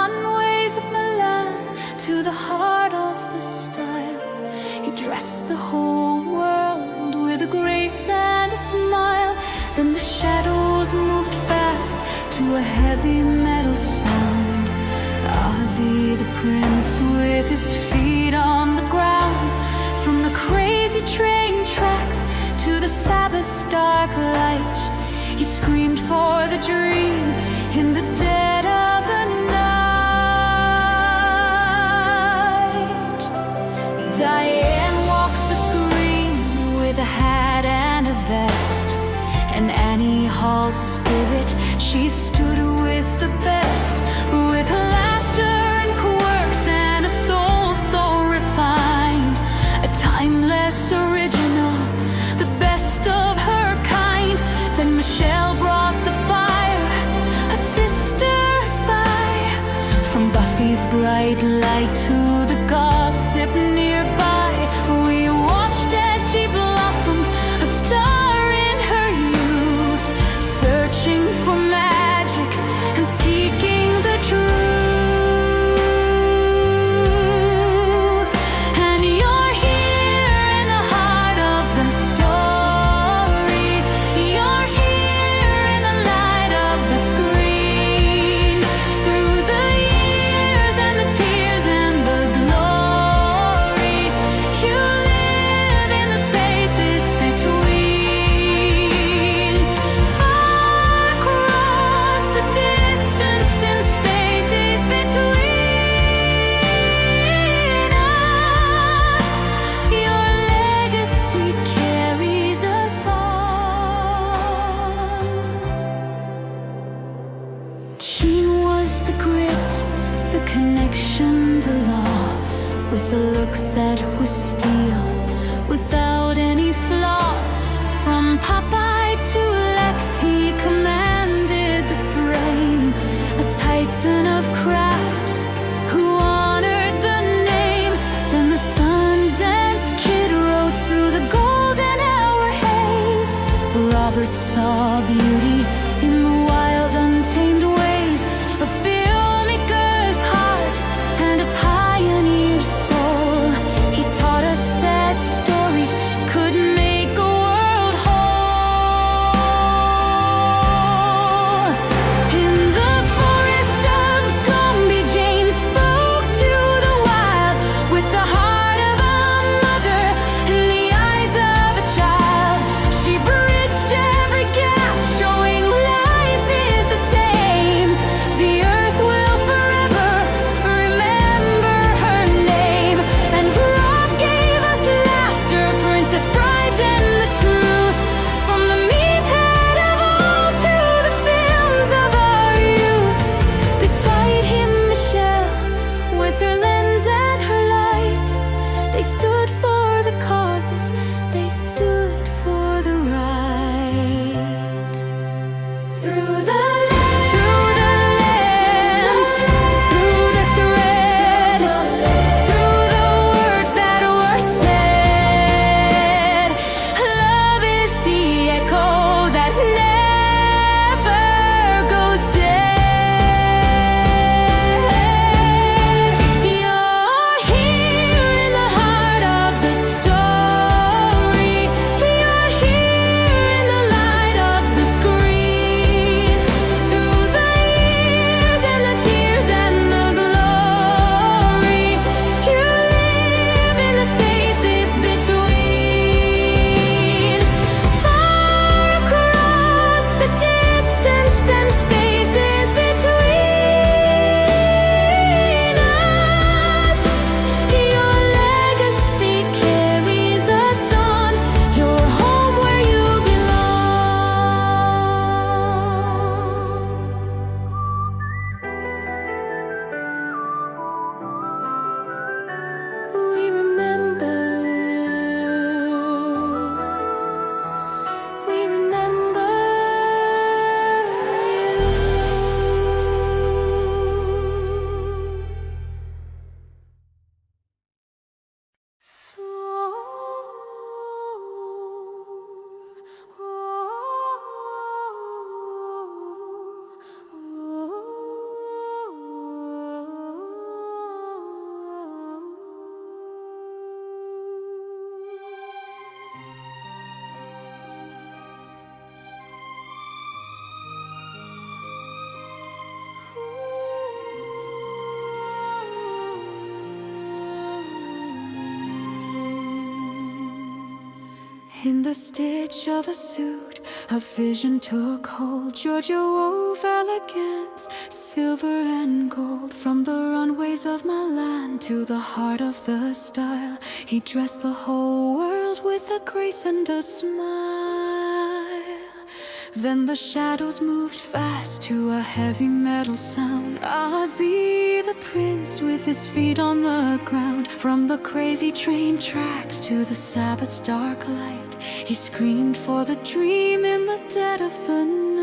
runways of Milan to the heart of the style. He dressed the whole world with a grace and a smile. Then the shadows moved fast to a heavy metal sound. Ozzy the prince with his feet on the ground. From the crazy train tracks to the Sabbath's dark light, he screamed for the dream in the dead of the night. Diane walked the screen with a hat and a vest. And Annie Hall's spirit, she stood with the best. With laughter and quirks and a soul so refined. A timeless original, the best of her kind. Then Michelle brought the fire, a sister spy. From Buffy's bright light to the gossip nearby, we watched as she blossomed, a star in her youth, searching for magic and seeking the truth. And you're here in the heart of the story. You're here in the light of the screen. Through the years and the tears and the glory, you live in the spaces between. Far across the distance and spaces between us, your legacy carries us on. Jean was the grit, the connection, the law, with a look that was steel, without any flaw. From Popeye to Lex, he commanded the frame, a titan of craft who honored the name. Then the Sundance Kid rode through the golden hour haze. Robert saw beauty in the wild, untamed ways, a filmmaker's heart and a pioneer's soul. He taught us that stories could make a world whole. In the forest of gum In the stitch of a suit, a vision took hold. Giorgio wove elegance, silver and gold. From the runways of Milan to the heart of the style, he dressed the whole world with a grace and a smile. Then the shadows moved fast to a heavy metal sound. Ozzy the prince with his feet on the ground. From the crazy train tracks to the Sabbath's dark light, he screamed for the dream in the dead of the night.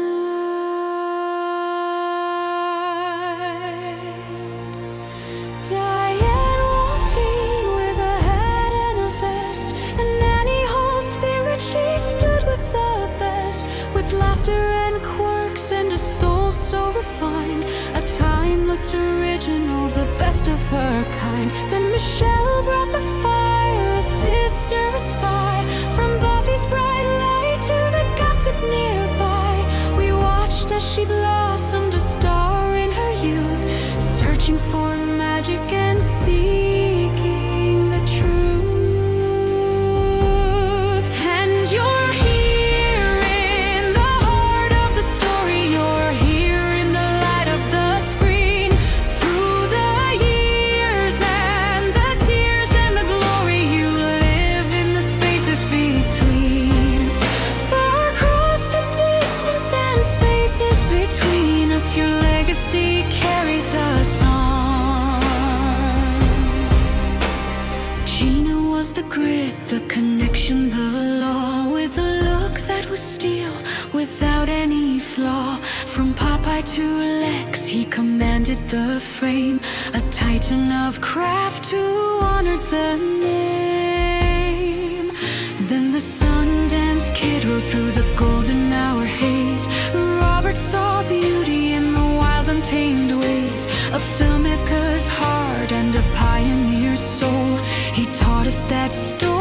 Diane waltzing with a hat and a vest, and Annie Hall spirit, she stood with the best. With laughter and quirks and a soul so refined, a timeless original, the best of her kind. Then Michelle brought the fire, a sister, a spy. From Buffy's bright light to the gossip nearby, we watched as she blossomed, a star in her youth, searching for magic and seeking the truth. And you're here in the heart of the story, you're here in the light of the screen. Through the years and the tears and the glory, you live in the spaces between. Far across the distance and spaces between us, your legacy carries us on. Gina was the grit, the connection, the law, with a look that was steel without any flaw. From Popeye to Lex, he commanded the frame, a titan of craft who honored the name. Then the Sundance Kid rode through the golden hour haze. Robert saw beauty in the wild, untamed ways of filmmaker's heart and a pioneer's soul. He taught us that story